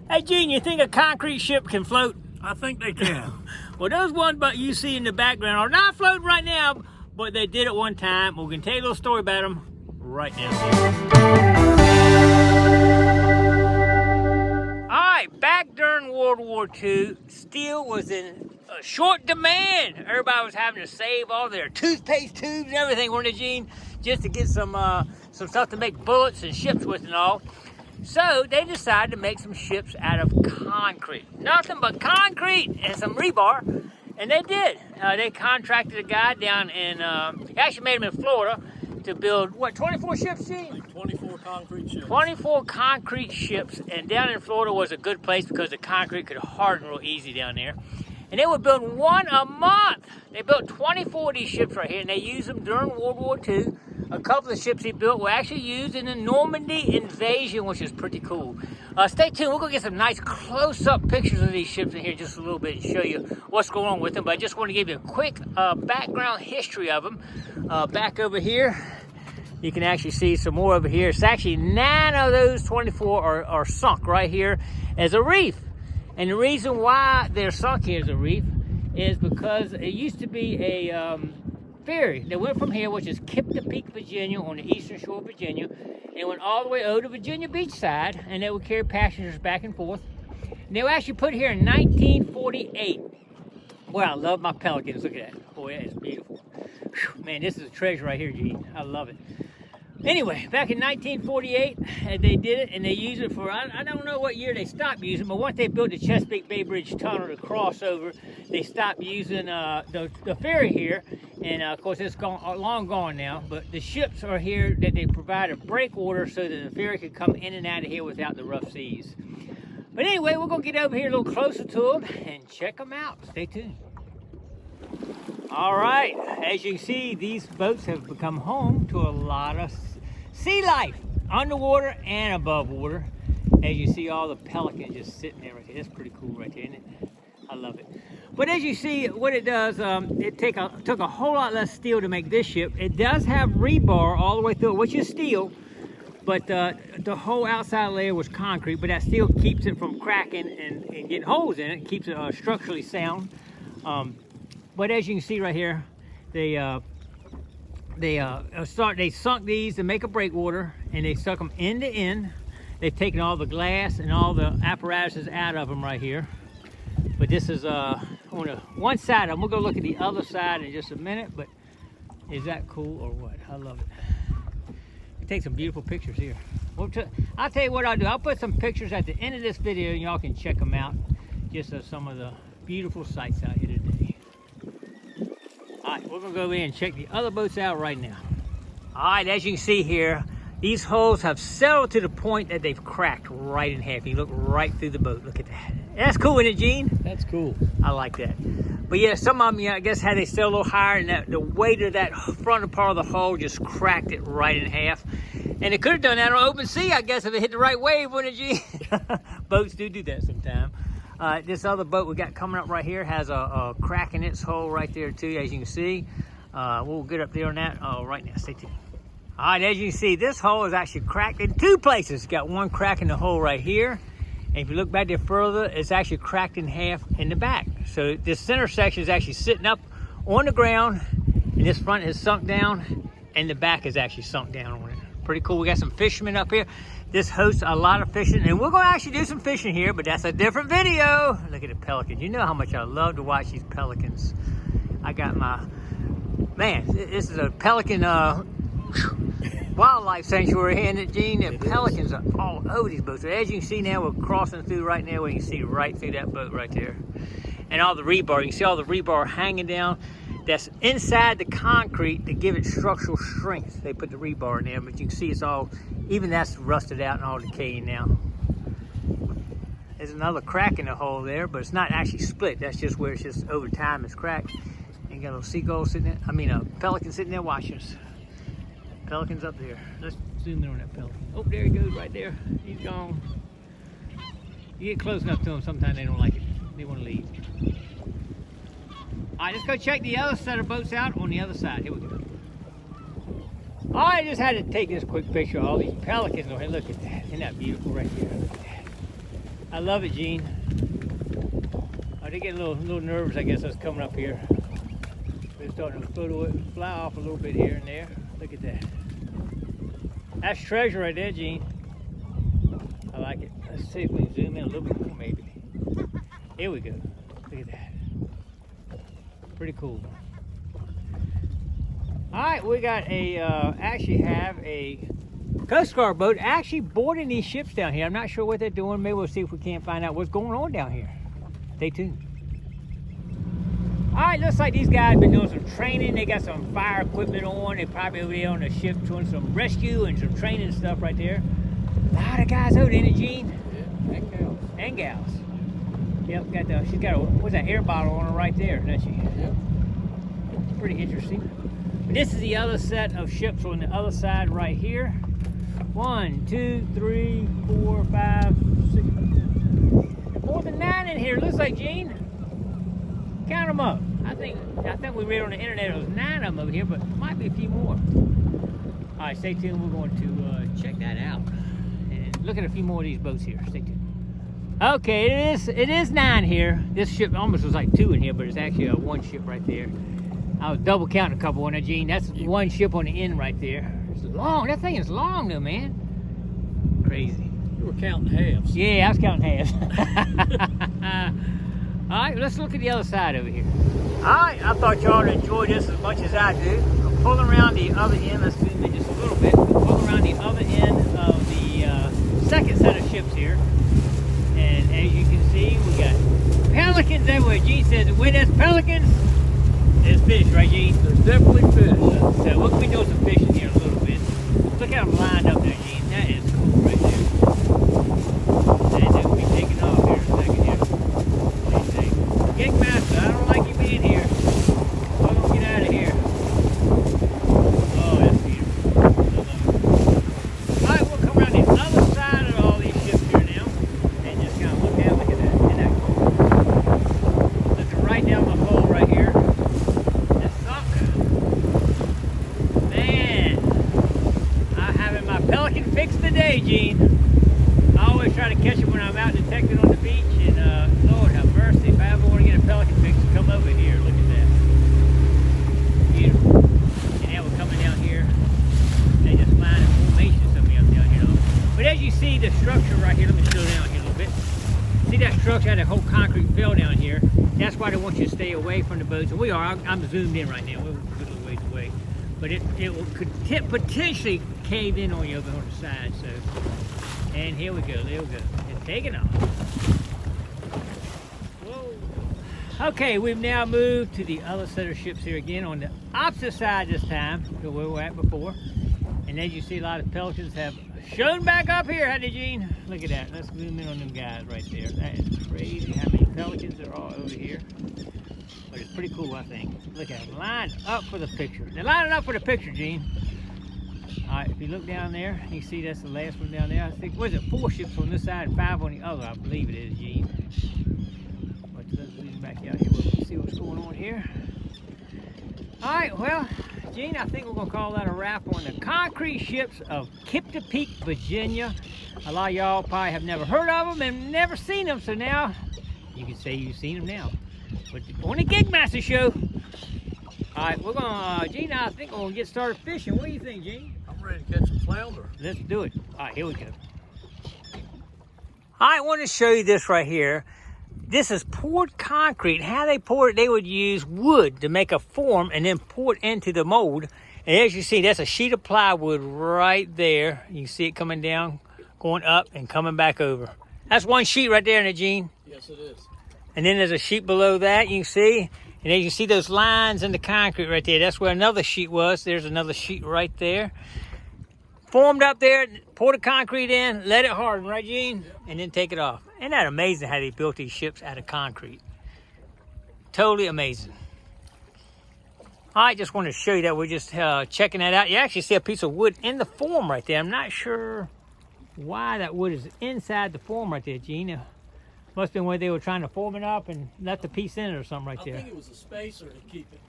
Hey, Gene, you think a concrete ship can float? I think they can. Well, those ones but you see in the background are not floating right now, but they did at one time. We're going to tell you a little story about them right now. All right, back during World War II, steel was in short demand. Everybody was having to save all their toothpaste tubes and everything, weren't they, Gene? Just to get some stuff to make bullets and ships with and all. So they decided to make some ships out of concrete. Nothing but concrete and some rebar. And they did. They contracted a guy down in, he actually made him in Florida to build, what, 24 ships, Gene? Like 24 concrete ships. 24 concrete ships. And down in Florida was a good place because the concrete could harden real easy down there. And they were building one a month. They built 24 of these ships right here, and they used them during World War II. A couple of ships he built were actually used in the Normandy invasion, which is pretty cool. Stay tuned. We're going to get some nice close-up pictures of these ships in here just a little bit and show you what's going on with them. But I just want to give you a quick background history of them. Back over here, you can actually see some more over here. It's actually 9 of those 24 are sunk right here as a reef. And the reason why they're sunk here as a reef is because it used to be a ferry that went from here, which is Chesapeake, Virginia, on the eastern shore of Virginia, and went all the way over to Virginia Beach side, and they would carry passengers back and forth. And they were actually put here in 1948. Well, I love my Pelicans. Look at that. Boy, that is beautiful. Whew, man, this is a treasure right here, Gene. I love it. Anyway, back in 1948, they did it, and they used it for, I don't know what year they stopped using, but once they built the Chesapeake Bay Bridge Tunnel to cross over, they stopped using the ferry here. And of course, it's long gone now, but the ships are here that they provide a breakwater so that the ferry could come in and out of here without the rough seas. But anyway, we're going to get over here a little closer to them and check them out. Stay tuned. All right, as you can see, these boats have become home to a lot of sea life, underwater and above water. As you see, all the pelicans just sitting there right there. That's pretty cool right there, isn't it? I love it. But as you see, what it does, it took a whole lot less steel to make this ship. It does have rebar all the way through, which is steel, but the whole outside layer was concrete, but that steel keeps it from cracking and getting holes in it. It keeps it structurally sound. But as you can see right here, they sunk these to make a breakwater, and they stuck them end to end. They've taken all the glass and all the apparatuses out of them right here. But this is on one side of them. We'll go look at the other side in just a minute, but is that cool or what? I love it. You take some beautiful pictures here. I'll tell you what I'll do. I'll put some pictures at the end of this video, and y'all can check them out. Just of some of the beautiful sights out here today. All right, we're gonna go in and check the other boats out right now. All right, as you can see here, these holes have settled to the point that they've cracked right in half. You look right through the boat. Look at that. That's cool, isn't it, Gene? That's cool. I like that. But yeah, some of them, I guess, had they still a little higher, and the weight of that front part of the hull just cracked it right in half. And it could have done that on open sea, I guess, if it hit the right wave, wouldn't it, Gene? Boats do that sometimes. This other boat we got coming up right here has a crack in its hull right there too, as you can see. We'll get up there on that right now. Stay tuned. All right, as you can see, this hull is actually cracked in 2 places. It's got one crack in the hull right here. And if you look back there further, it's actually cracked in half in the back. So this center section is actually sitting up on the ground, and this front is sunk down, and the back is actually sunk down on it. Pretty cool. We got some fishermen up here. This hosts a lot of fishing, and we're going to actually do some fishing here, but that's a different video. Look at the pelicans. You know how much I love to watch these pelicans. I got my, man, this is a pelican wildlife sanctuary here, isn't it, Gene? The pelicans are all over these boats. So as you can see now, we're crossing through right now. We can see right through that boat right there. And all the rebar, you can see all the rebar hanging down. That's inside the concrete to give it structural strength. They put the rebar in there, but you can see it's all, even that's rusted out and all decaying now. There's another crack in the hull there, but it's not actually split. That's just where it's just over time it's cracked. And you got a little seagull sitting there, a pelican sitting there watching us. Pelican's up there. Let's zoom in on that pelican. Oh, there he goes right there. He's gone. You get close enough to them, sometimes they don't like it. They want to leave. All right, let's go check the other set of boats out on the other side. Here we go. I just had to take this quick picture of all these pelicans over here. Look at that. Isn't that beautiful right here? Look at that. I love it, Gene. Oh, they get a little nervous, I guess, us coming up here. They're starting to fly off a little bit here and there. Look at that. That's treasure right there, Gene. I like it. Let's see if we can zoom in a little bit more, maybe. Here we go. Look at that. Pretty cool. All right, we got actually have a Coast Guard boat actually boarding these ships down here. I'm not sure what they're doing. Maybe we'll see if we can't find out what's going on down here. Stay tuned. All right, looks like these guys have been doing some training. They got some fire equipment on. They're probably over there on the ship doing some rescue and some training stuff right there. A lot of guys over there, ain't it, Gene? Yeah, and gals. And gals. Yep, she's got what's that, air bottle on her right there, doesn't she? Yep. Pretty interesting. This is the other set of ships on the other side right here. 1, 2, 3, 4, 5, 6. More than 9 in here. Looks like, Gene. Count them up. I think we read on the internet it was 9 of them over here, but there might be a few more. All right, stay tuned. We're going to check that out and look at a few more of these boats here. Stay tuned. Okay, it is 9 here. This ship almost was like 2 in here, but it's actually one ship right there. I was double counting a couple on there, Gene. That's one ship on the end right there. It's long. That thing is long though, man. Crazy. You were counting halves. Yeah, I was counting halves. All right, let's look at the other side over here. All right, I thought y'all would enjoy this as much as I do. I'm pulling around the other end. Let's zoom in just a little bit. We'll pull around the other end of the second set of ships here. And as you can see, we got pelicans everywhere. Gene says, where there's pelicans, there's fish, right, Gene? There's definitely fish. So we'll be doing some fishing here in a little bit. Look how them lined up there, Gene. That is cool right there. And then we'll be taking off here in a second here. What do you think? Gigmaster, I don't like you being here. We're gonna get out of here. Oh, that's beautiful. I love it. All right, we'll come around the other side of all these ships here now. And just kind of look at that. Isn't that cool? Looking right down my pole right here. Pelican fixed today, Gene. I always try to catch them when I'm out detecting on the beach, and Lord have mercy, if I ever want to get a pelican fix, come over here. Look at that. Beautiful. And now we're coming down here. They just line in formation something up down here. But as you see the structure right here, let me slow down here a little bit. See that structure had a whole concrete fill down here. That's why they want you to stay away from the boats. And we are. I'm zoomed in right now. We're a little ways away. But it could potentially cave in on you over on the side. So, and here we go. There we go. It's taking off. Whoa. Okay, we've now moved to the other set of ships here again on the opposite side this time to where we were at before. And as you see, a lot of pelicans have shown back up here, hadn't they, Gene? Look at that. Let's zoom in on them guys right there. That is crazy how many pelicans there are over here. But it's pretty cool, I think. Look at it, lined up for the picture. They're lining up for the picture, Gene. All right, if you look down there, you see that's the last one down there. I think, what is it, 4 ships on this side and 5 on the other, I believe it is, Gene. But let's zoom back out here. We'll see what's going on here. All right, well, Gene, I think we're gonna call that a wrap on the concrete ships of Chesapeake, Virginia. A lot of y'all probably have never heard of them and never seen them, so now you can say you've seen them now. But on the Gigmaster show. All right, we're gonna, Gene, I think we're gonna get started fishing. What do you think, Gene? I'm ready to catch some flounder. Let's do it. All right, here we go. I want to show you this right here. This is poured concrete. How they pour it, they would use wood to make a form and then pour it into the mold. And as you see, that's a sheet of plywood right there. You can see it coming down, going up and coming back over. That's one sheet right there, isn't it, Gene? Yes, it is. And then there's a sheet below that, you can see. And then you can see those lines in the concrete right there. That's where another sheet was. There's another sheet right there. Formed up there, pour the concrete in, let it harden, right, Gene? Yep. And then take it off. Isn't that amazing how they built these ships out of concrete? Totally amazing. I just wanted to show you that. We're just checking that out. You actually see a piece of wood in the form right there. I'm not sure why that wood is inside the form right there, Gene. Must have been where they were trying to form it up and left the piece in it or something right there. I think it was a spacer to keep it.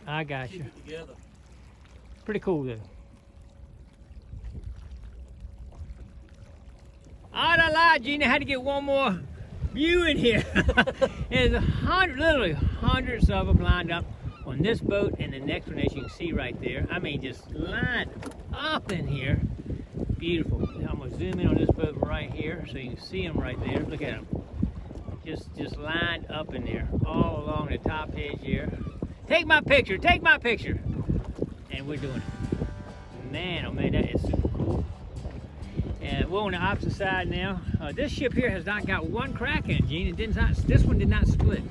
I got you. Keep it together. Pretty cool though. I lied, Gene. I had to get one more view in here. There's literally hundreds of them lined up on this boat and the next one, as you can see right there. I mean, just lined up in here. Beautiful. Now I'm gonna zoom in on this boat right here so you can see them right there. Look at them. Just lined up in there, all along the top edge here. Take my picture, take my picture. And we're doing it. Man, oh man, that is super cool. And we're on the opposite side now. This ship here has not got one crack in it, Gene. This one did not split.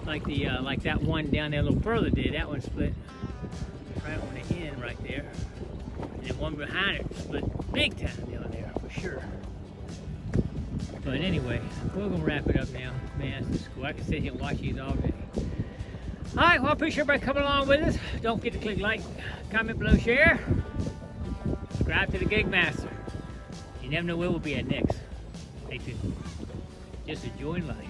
Like that one down there a little further did. That one split right on the end right there. And then one behind it split big time down there for sure. But anyway, we're gonna wrap it up now. Man, this is cool. I can sit here and watch these all day. All right, well, I appreciate everybody coming along with us. Don't forget to click like, comment below, share. Subscribe to the Gigmaster. You never know where we'll be at next. Stay tuned. Just enjoying life.